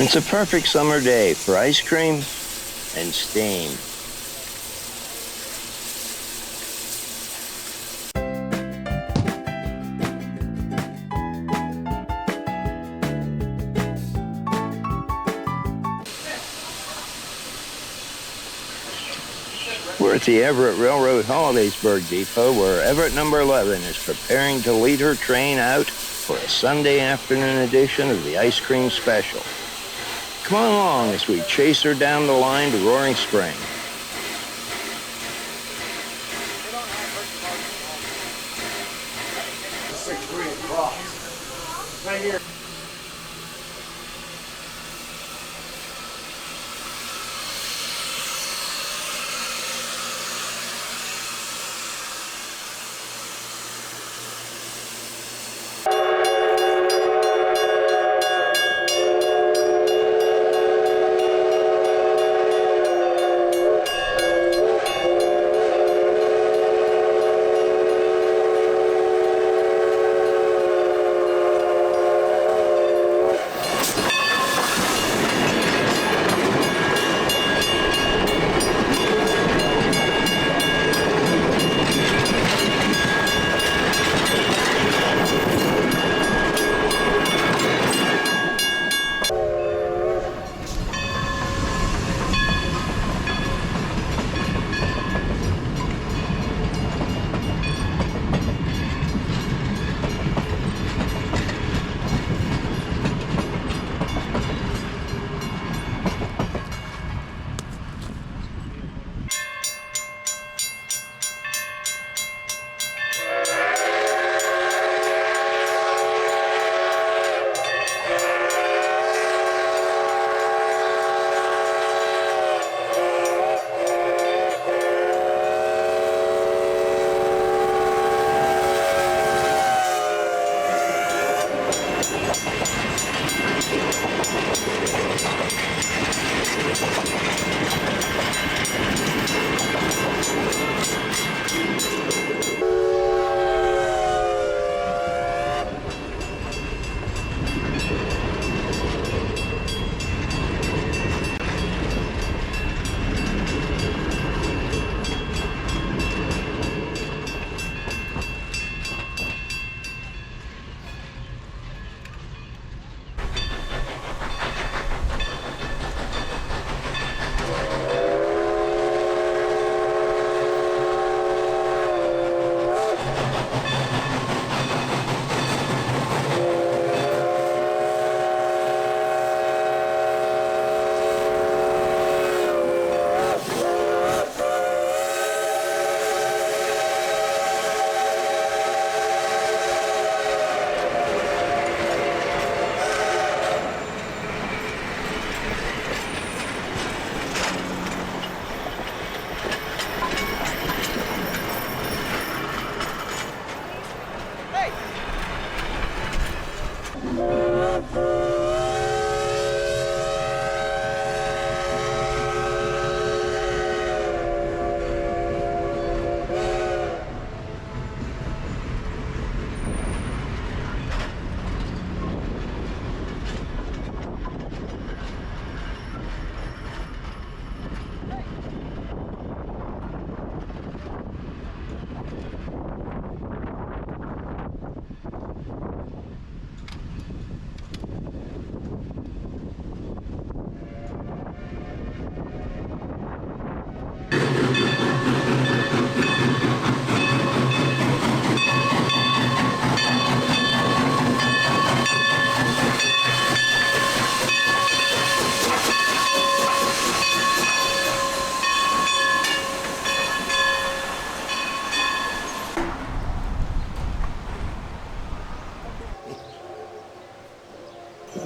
It's a perfect summer day for ice cream and steam. We're at the Everett Railroad Hollidaysburg Depot, where Everett number 11 is preparing to lead her train out for a Sunday afternoon edition of the Ice Cream Special. Come on along as we chase her down the line to Roaring Spring. Right here.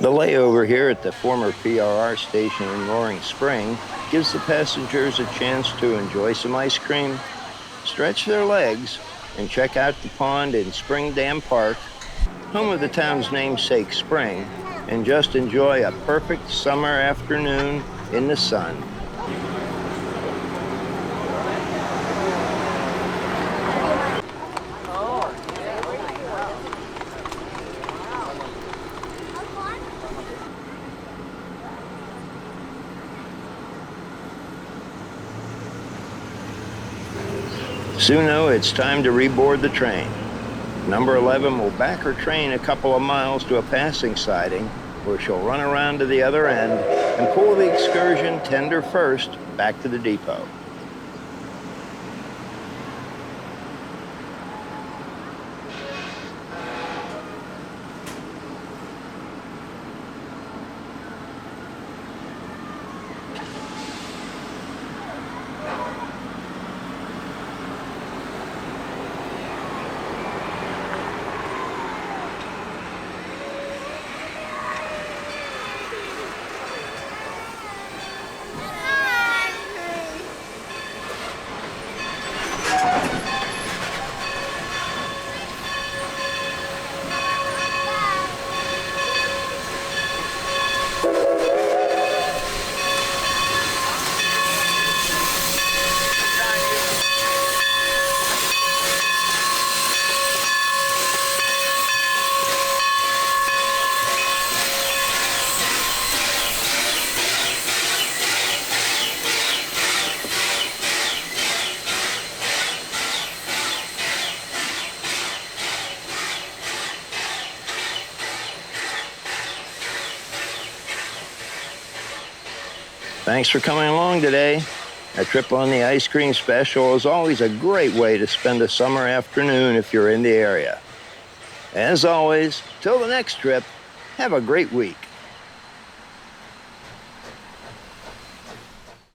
The layover here at the former PRR station in Roaring Spring gives the passengers a chance to enjoy some ice cream, stretch their legs, and check out the pond in Spring Dam Park, home of the town's namesake spring, and just enjoy a perfect summer afternoon in the sun. Soon, though, it's time to reboard the train. Number 11 will back her train a couple of miles to a passing siding, where she'll run around to the other end and pull the excursion tender first back to the depot. Thanks for coming along today. A trip on the ice cream special is always a great way to spend a summer afternoon if you're in the area. As always, till the next trip, have a great week.